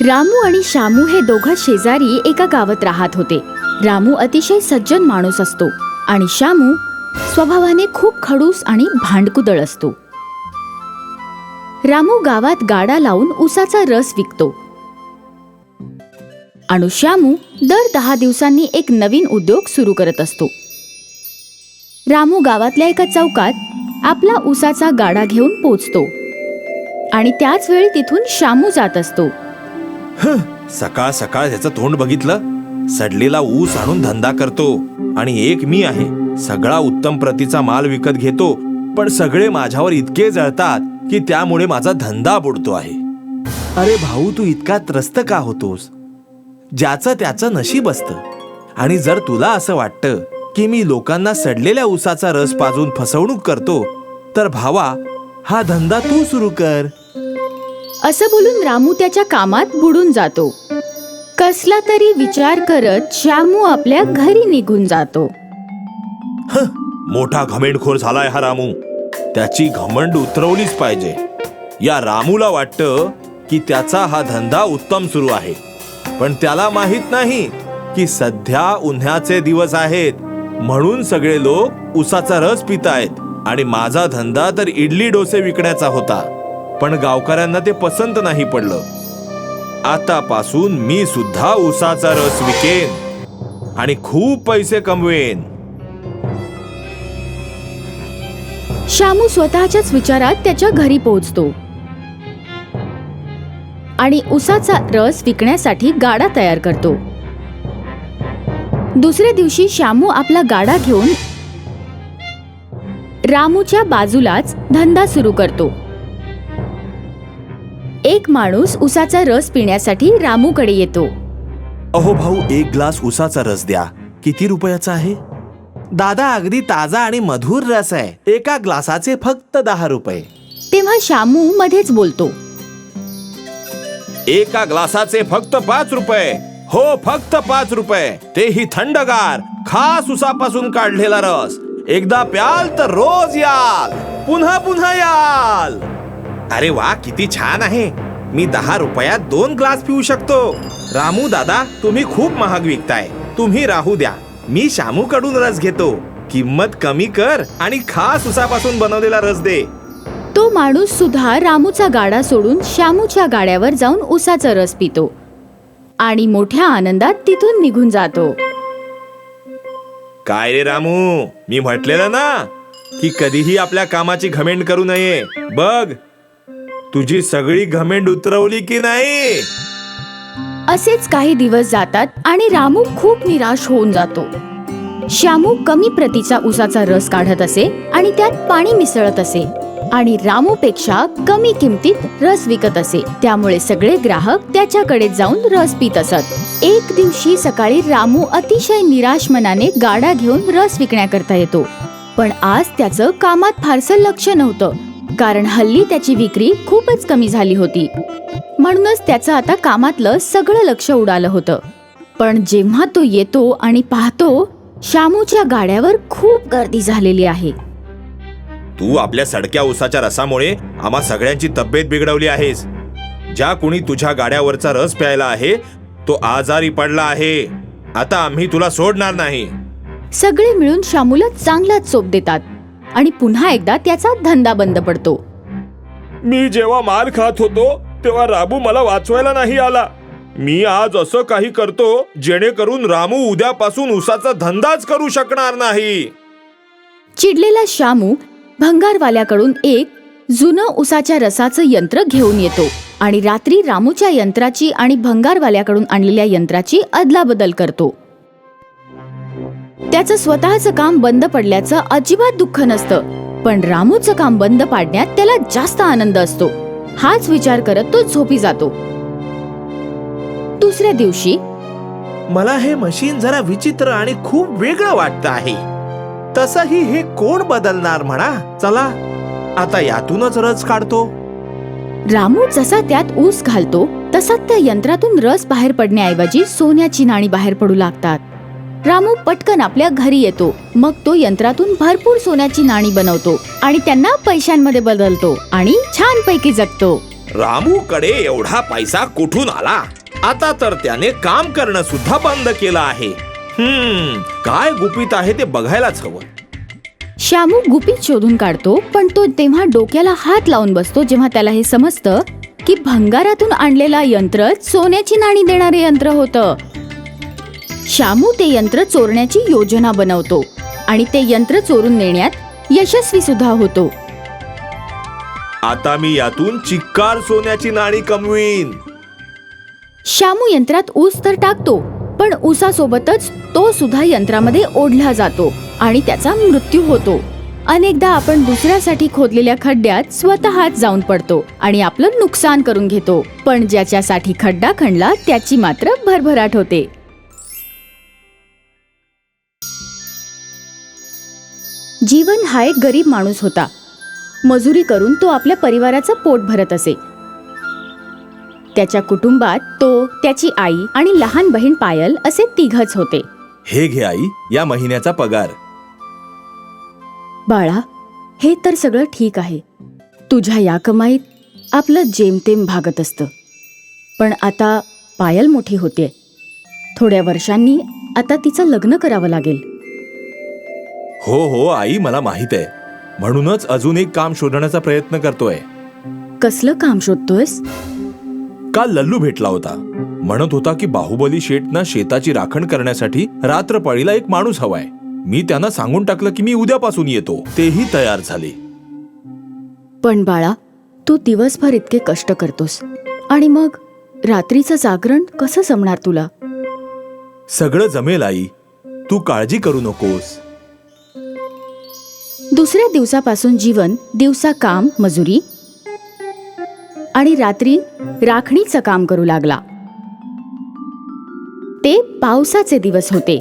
रामू आणि श्यामू हे दोघं शेजारी एका गावात राहत होते. रामू अतिशय सज्जन माणूस असतो आणि श्यामू स्वभावाने खूप खडूस आणि भांडकुदळ असतो. रामू गावात गाडा लावून उसाचा रस विकतो आणि श्यामू दर 10 दिवसांनी एक नवीन उद्योग सुरू करत असतो. रामू गावातल्या एका चौकात आपला उसाचा गाडा घेऊन पोचतो आणि त्याच वेळी तिथून श्यामू जात असतो. सकाळ सकाळ ह्याचं तोंड बघितलं. सडलेला ऊस आणून धंदा करतो आणि एक मी आहे, सगळा उत्तम प्रतीचा माल विकत घेतो, पण सगळे माझ्यावर इतके जळतात की त्यामुळे माझा धंदा बुडतो आहे. अरे भाऊ, तू इतका त्रस्त का होतोस? ज्याचं त्याचं नशीब असतं. आणि जर तुला असं वाटतं की मी लोकांना सडलेल्या ऊसाचा रस पाजून फसवणूक करतो, तर भावा, हा धंदा तू सुरू कर. असं बोलून रामू त्याच्या कामात बुडून जातो. कसला तरी विचार करत श्यामू आपल्या घरी निघून जातो. मोठा घमेंडखोर झालाय हा रामू. त्याची घमंड उतरवलीच पाहिजे. या रामूला वाटतं की त्याचा हा धंदा उत्तम सुरू आहे, पण त्याला माहित नाही की सध्या उन्हाचे दिवस आहेत, म्हणून सगळे लोक उसाचा रस पितायत आणि माझा धंदा तर इडली डोसे विकण्याचा होता, पण गावकऱ्यांना ते पसंत नाही पडलं. आतापासून मी सुद्धा उसाचा रस विकेन आणि खूप पैसे कमवेन. श्यामू स्वतःच्याच विचारात त्याच्या घरी पोहोचतो आणि उसाचा रस विकण्यासाठी गाडा तयार करतो. दुसऱ्या दिवशी श्यामू आपला गाडा घेऊन रामूच्या बाजूलाच धंदा सुरू करतो. एक माणूस उसाचा रस पिण्यासाठी रामूकडे येतो. अहो भाऊ, एक ग्लास उसाचा रस द्या. किती रुपयाचा आहे? दादा, अगदी ताजा आणि मधुर रस आहे. एका ग्लासाचे फक्त 10 रुपये. तेव्हा श्यामू मध्येच बोलतो, एका ग्लासाचे फक्त 5 रुपये. हो, फक्त 5 रुपये. तेही थंडगार, खास उसापासून काढलेला रस. एकदा प्याल तर रोज याल, पुन्हा पुन्हा याल. अरे वा, किती छान आहे. मी 10 रुपयात 2 ग्लास पिऊ शकतो. रामू दादा, तुम्ही खूप महाग विकताय. तुम्ही राहू द्या, मी श्यामू कडून रस घेतो. किंमत कमी कर आणि खास उसापासून बनवलेला रस दे. तो माणूस सुद्धा रामूचा गाडा सोडून श्यामूच्या गाड्यावर जाऊन उसाचा रस पितो आणि मोठ्या आनंदात तिथून निघून जातो. काय रे रामू, मी म्हटलेलं ना की कधीही आपल्या कामाची घमेंड करू नये. बघ, तुझी सगळी घमेंड उतरवली की नाही? असेच काही दिवस जातात आणि रामू खूप निराश होऊन जातो. श्यामू कमी प्रतीचा उसाचा रस काढत असे आणि त्यात पाणी मिसळत असे आणि रामूपेक्षा कमी किमतीत रस विकत असे. त्यामुळे सगळे ग्राहक त्याच्याकडे जाऊन रस पित असत. एक दिवशी सकाळी रामू अतिशय निराश मनाने गाडा घेऊन रस विकण्याकरता येतो. पण आज त्याचं कामात फारसं लक्ष नव्हतं, कारण हल्ली त्याची विक्री खूपच कमी झाली होती. म्हणूनच त्याचं आता कामातलं सगळं लक्ष उडालं होतं. पण जेव्हा तो येतो आणि पाहतो, श्यामूच्या गाड्यावर खूप गर्दी झालेली आहे. तू आपल्या सडक्या उसाच्या रसामुळे आम्हा सगळ्यांची तब्येत बिघडवली आहेस. ज्या कुणी तुझ्या गाड्यावरचा रस प्यायला आहे तो आजारी पडला आहे. आता आम्ही तुला सोडणार नाही. सगळे मिळून श्यामूला चांगला चोप देतात आणि पुन्हा एकदा त्याचा धंदा बंद पडतो. मी जेव्हा मार खात होतो तेव्हा रामू मला वाचवायला नाही आला. मी आज असं काही करतो जेणेकरून रामू उद्यापासून उसाचा धंदाच करू शकणार नाही. चिडलेला श्यामू भंगारवाल्याकडून एक जुनं उसाच्या रसाचं यंत्र घेऊन येतो आणि रात्री रामूच्या यंत्राची आणि भंगारवाल्याकडून आणलेल्या यंत्राची अदलाबदल करतो. त्याचं स्वतःचं काम बंद पडल्याचं अजिबात दुःख नसतं, पण रामूचं काम बंद पाडण्यात त्याला जास्त आनंद असतो. हाच विचार करत तो झोपी जातो. दुसऱ्या दिवशी, मला हे मशीन जरा विचित्र आणि खूप वेगळं वाटतं आहे. तसंही हे कोण बदलणार म्हणा. चला, आता यातूनच रस काढतो. रामू जसा त्यात ऊस घालतो तसा त्या यंत्रातून रस बाहेर पडण्याऐवजी सोन्याची नाणी बाहेर पडू लागतात. रामू पटकन आपल्या घरी येतो. मग तो यंत्रातून भरपूर सोन्याची नाणी बनवतो आणि त्यांना पैशांमध्ये बदलतो आणि छानपैकी जगतो. रामूकडे एवढा पैसा कुठून आला? आता तर त्याने काम करणं सुद्धा बंद केलं आहे. काय गुपित आहे ते बघायलाच हवं. श्यामू गुपित शोधून काढतो, पण तो तेव्हा डोक्याला हात लावून बसतो जेव्हा त्याला हे समजतं की भंगारातून आणलेला यंत्र सोन्याची नाणी देणारे यंत्र होतं. श्यामू ते यंत्र चोरण्याची योजना बनवतो आणि ते यंत्र चोरून नेण्यात यशस्वी सुद्धा होतो. आता मी यातून चिक्कार सोन्याची नाणी कमवीन. श्यामू यंत्रात ऊस तर टाकतो, पण ऊसासोबतच तो सुद्धा यंत्रामध्ये ओढला जातो आणि त्याचा मृत्यू होतो. अनेकदा आपण दुसऱ्यासाठी खोदलेल्या खड्ड्यात स्वतःच जाऊन पडतो आणि आपलं नुकसान करून घेतो, पण ज्याच्यासाठी खड्डा खणला त्याची मात्र भरभराट होते. जीवन हा एक गरीब माणूस होता. मजुरी करून तो आपल्या परिवाराचं पोट भरत असे. त्याच्या कुटुंबात तो, त्याची आई आणि लहान बहीण पायल असे तिघच होते. हे घे आई, या महिन्याचा पगार. बाळा, हे तर सगळं ठीक आहे. तुझ्या या कमाईत आपलं जेमतेम भागत असतं. पण आता पायल मोठी होते. थोड्या वर्षांनी आता तिचं लग्न करावं लागेल. हो हो आई, मला माहित आहे. म्हणूनच अजून एक काम शोधण्याचा प्रयत्न करतोय. कसलं काम शोधतोयस? काल लल्लू भेटला होता. म्हणत होता की बाहुबली शेठना शेताची राखण करण्यासाठी रात्रपाळीला एक माणूस हवाय. मी त्यांना सांगून टाकलं की मी उद्यापासून येतो. तेही तयार झाले. पण बाळा, तू दिवसभर इतके कष्ट करतोस आणि मग रात्रीचं जागरण कसं जमणार तुला? सगळं जमेल आई, तू काळजी करू नकोस. दुसऱ्या दिवसापासून जीवन दिवसा काम, मजुरी आणि रात्री राखणीचं काम करू लागला. ते पावसाचे दिवस होते.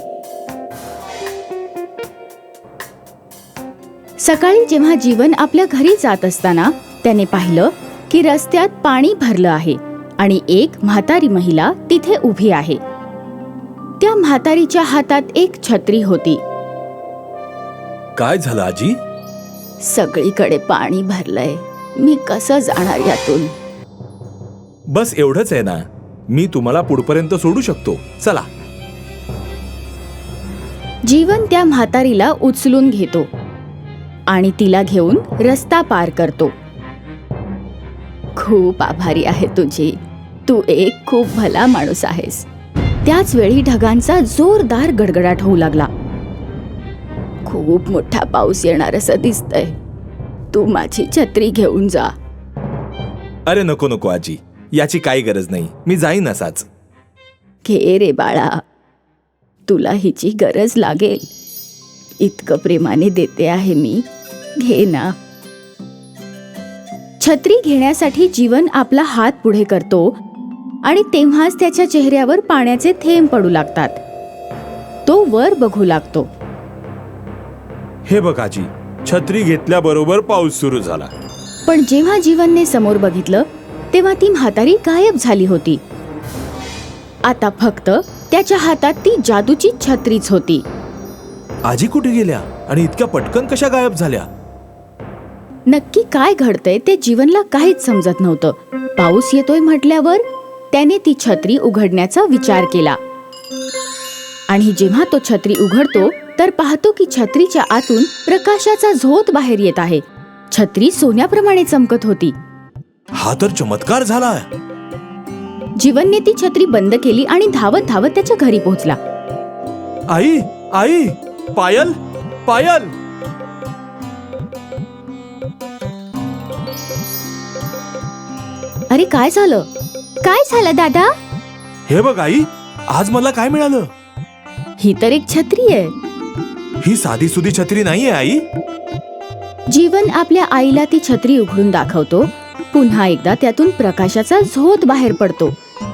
सकाळी जेव्हा जीवन आपल्या घरी जात असताना त्याने पाहिलं की रस्त्यात पाणी भरलं आहे आणि एक म्हातारी महिला तिथे उभी आहे. त्या म्हातारीच्या हातात एक छत्री होती. काय झालं आजी? सगळीकडे पाणी भरलंय, मी कसं जाणार यातून? बस एवढंच आहे ना, मी तुम्हाला पुढपर्यंत सोडू शकतो. चला. जीवन त्या म्हातारीला उचलून घेतो आणि तिला घेऊन रस्ता पार करतो. खूप आभारी आहे तुझी, तू एक खूप भला माणूस आहेस. त्याच वेळी ढगांचा जोरदार गडगडाट होऊ लागला. खूप मोठा पाऊस येणार असं दिसतंय. तू माझी छत्री घेऊन जा. अरे नको नको आजी, याची काही गरज नाही. मी जाईन असाच. घे रे बाळा, तुला हिची गरज लागेल. इतकं प्रेमाने देते आहे मी, घे ना. छत्री घेण्यासाठी जीवन आपला हात पुढे करतो आणि तेव्हाच त्याच्या चेहऱ्यावर पाण्याचे थेंब पडू लागतात. तो वर बघू लागतो. हे बघ आजी, छत्री घेतल्याबरोबर पाऊस सुरू झाला. पण जेव्हा जीवनने समोर बघितलं तेव्हा ती म्हातारी गायब झाली होती. आता फक्त त्याच्या हातात ती जादूची छत्रीच होती. आजी कुठे गेल्या आणि इतक्या पटकन कशा गायब झाल्या? नक्की काय घडतंय ते जीवनला काहीच समजत नव्हतं. पाऊस येतोय म्हटल्यावर त्याने ती छत्री उघडण्याचा विचार केला आणि जेव्हा तो छत्री उघडतो तर पाहतो की छत्रीच्या आतून प्रकाशाचा झोत बाहेर येत आहे. छत्री सोन्याप्रमाणे चमकत होती. हा तर चमत्कार झाला. जीवनने ती छत्री बंद केली आणि धावत धावत त्याच्या घरी पोहोचला. आई, आई, पायल, पायल. अरे काय झालं? काय झालं दादा? हे बघ आई, आज मला काय मिळालं? ही तर एक छत्री आहे. ही साधी सुधी छत्री नाहीये आई. जीवन आपल्या आईला ती छत्री उघडून दाखवतो. पुन्हा एकदा त्यातून प्रकाशाचा झोत बाहेर पडतो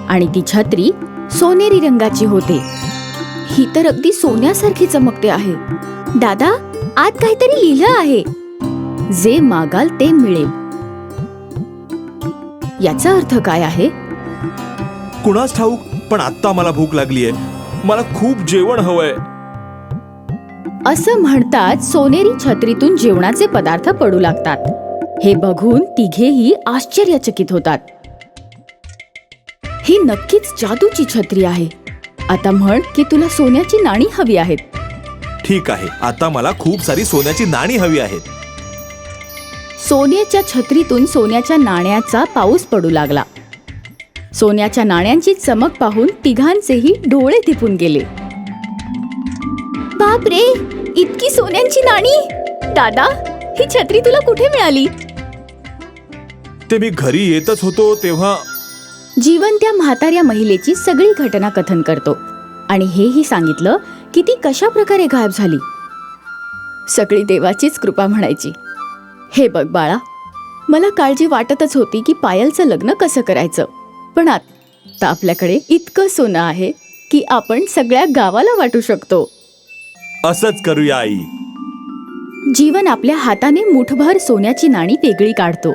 आणि ती छत्री सोनेरी रंगाची होते. ही तर अगदी सोन्यासारखी चमकते आहे. दादा, आत काहीतरी लिहिलं आहे. जे मागाल ते मिळेल. याचा अर्थ काय आहे? कुणास ठाऊक, पण आता मला भूक लागलीये. मला खूप जेवण हवंय. असं म्हणतात सोनेरी छत्रीतून जेवणाचे पदार्थ पडू लागतात. हे बघून तिघेही आश्चर्यचकित होतात. ही नक्कीच जादूची छत्री आहे. आता म्हण की तुला सोन्याची नाणी हवी आहेत. ठीक आहे, आता मला खूप सारी सोन्याची नाणी हवी आहेत. सोन्याच्या छत्रीतून सोन्याच्या नाण्यांचा पाऊस पडू लागला. सोन्याच्या नाण्यांची चमक पाहून तिघांचेही डोळे दिपून गेले. बाप रे, इतकी सोन्यांची नाणी! दादा, ही छत्री तुला कुठे मिळाली? ते मी घरी येतच होतो तेव्हा. जीवन त्या म्हाताऱ्या महिलेची सगळी घटना कथन करतो आणि हेही सांगितलं की ती कशा प्रकारे गायब झाली. सगळी देवाचीच कृपा म्हणायची. हे बघ बाळा, मला काळजी वाटतच होती की पायलचं लग्न कसं करायचं, पण आता आपल्याकडे इतकं सोनं आहे की आपण सगळ्या गावाला वाटू शकतो. असंच करूया आई. जीवन आपल्या हाताने मुठभर सोन्याची नाणी वेगळी काढतो.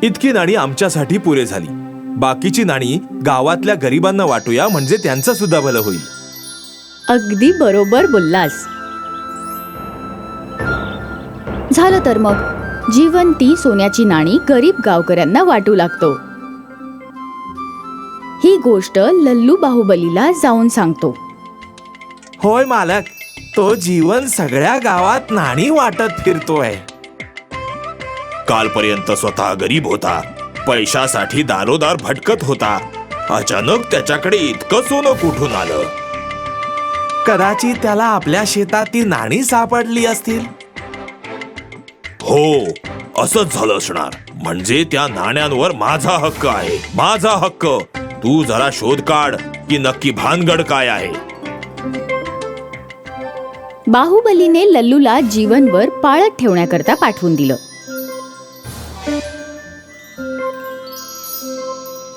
इतकी नाणी आमच्यासाठी पुरे झाली. बाकीची नाणी गावातल्या गरिबांना वाटूया, म्हणजे त्यांचं सुद्धा भलं होईल. अगदी बरोबर बोललास. झालं तर मग जीवन ती सोन्याची नाणी गरीब गावकऱ्यांना वाटू लागतो. ही गोष्ट लल्लू बाहुबलीला जाऊन सांगतो. होय मालक, तो जीवन सगळ्या गावात नाणी वाटत फिरतोय. कालपर्यंत स्वतः गरीब होता, पैशासाठी दारोदार भटकत होता. अचानक त्याच्याकडे इतकं सोनं कुठून आलं? कदाचित त्याला आपल्या शेतात ती नाणी सापडली असतील. हो, असंच झालं असणार. म्हणजे त्या नाण्यांवर माझा हक्क आहे, माझा हक्क. तू जरा शोध काढ की नक्की भानगड काय आहे. बाहुबलीने लल्लूला जीवनवर पाळत ठेवण्याकरता पाठवून दिलं.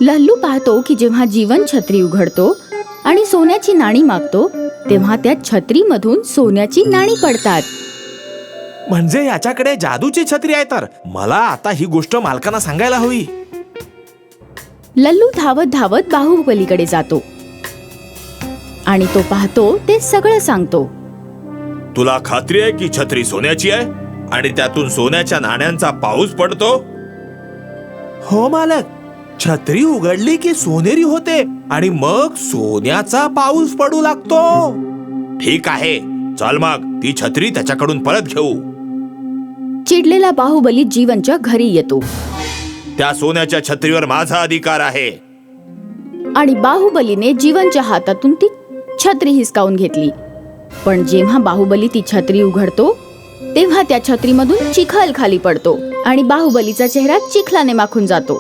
लल्लू पाहतो की जेव्हा जीवन छत्री उघडतो आणि सोन्याची नाणी मागतो तेव्हा त्या छत्रीमधून सोन्याची नाणी पडतात. म्हणजे याच्याकडे जादूची छत्री आहे. तर मला आता ही गोष्ट मालकांना सांगायला हवी. लल्लू धावत धावत बाहुबलीकडे जातो आणि तो पाहतो ते सगळं सांगतो. तुला खात्री आहे की छत्री सोन्याची आहे आणि त्यातून सोन्याच्या नाण्यांचा पाऊस पडतो? हो मालक, छत्री उघडली की सोनेरी होते आणि मग सोन्याचा पाऊस पडू लागतो. ठीक आहे, चल मग ती छत्री त्याच्याकडून परत घेऊ. चिडलेला बाहुबली जीवनच्या घरी येतो त्या सोन्याच्या छत्रीवर माझा अधिकार आहे. आणि बाहुबलीने जीवनच्या हातातून ती छत्री हिसकावून घेतली. पण जेव्हा बाहुबली ती छत्री उघडतो तेव्हा त्या छत्रीमधून चिखल खाली पडतो आणि बाहुबलीचा चेहरा चिखलाने माखून जातो.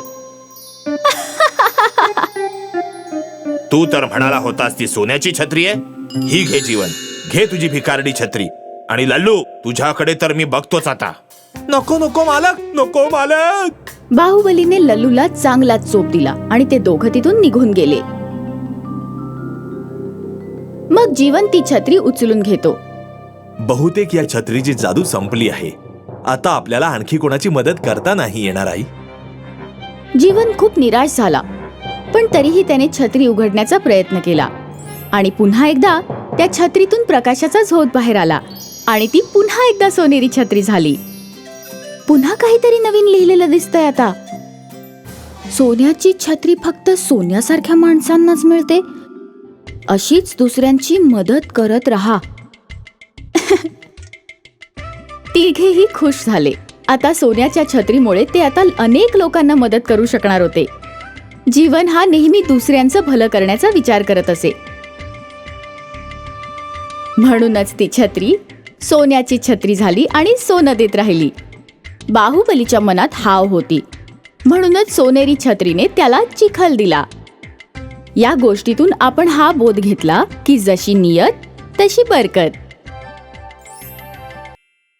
तू तर म्हणाला होतास ती सोन्याची छत्री आहे. ही घे जीवन, घे तुझी भिकारडी छत्री. आणि लल्लू, तुझ्याकडे तर मी बघतोच आता. नको नको मालक, नको मालक. बाहुबलीने लल्लूला चांगला चोप दिला आणि ते दोघं तिथून निघून गेले. मग जीवन ती छत्री उचलून घेतो. बहुतेक या छत्रीची जादू संपली आहे. आता आपल्याला आणखी कोणाची मदत करता नाही येणार आई. जीवन खूप निराश झाला, पण तरीही त्याने छत्री उघडण्याचा प्रयत्न केला आणि पुन्हा एकदा त्या छत्रीतून प्रकाशाचा झोत बाहेर आला आणि ती पुन्हा एकदा सोनेरी छत्री झाली. पुन्हा काहीतरी नवीन लिहिलेलं दिसतंय आता. सोन्याची छत्री फक्त सोन्यासारख्या माणसांनाच मिळते. अशीच दुसऱ्यांची मदत करत राहा. तिघेही खुश झाले. आता सोन्याच्या छत्रीमुळे ते आता अनेक लोकांना मदत करू शकणार होते. जीवन हा नेहमी दुसऱ्यांचं भलं करण्याचा विचार करत असे. म्हणूनच ती छत्री सोन्याची छत्री झाली आणि सोनं देत राहिली. बाहुबलीच्या मनात हाव होती, म्हणूनच सोनेरी छत्रीने त्याला चिखल दिला. या गोष्टीतून आपण हा बोध घेतला की जशी नियत तशी बरकत.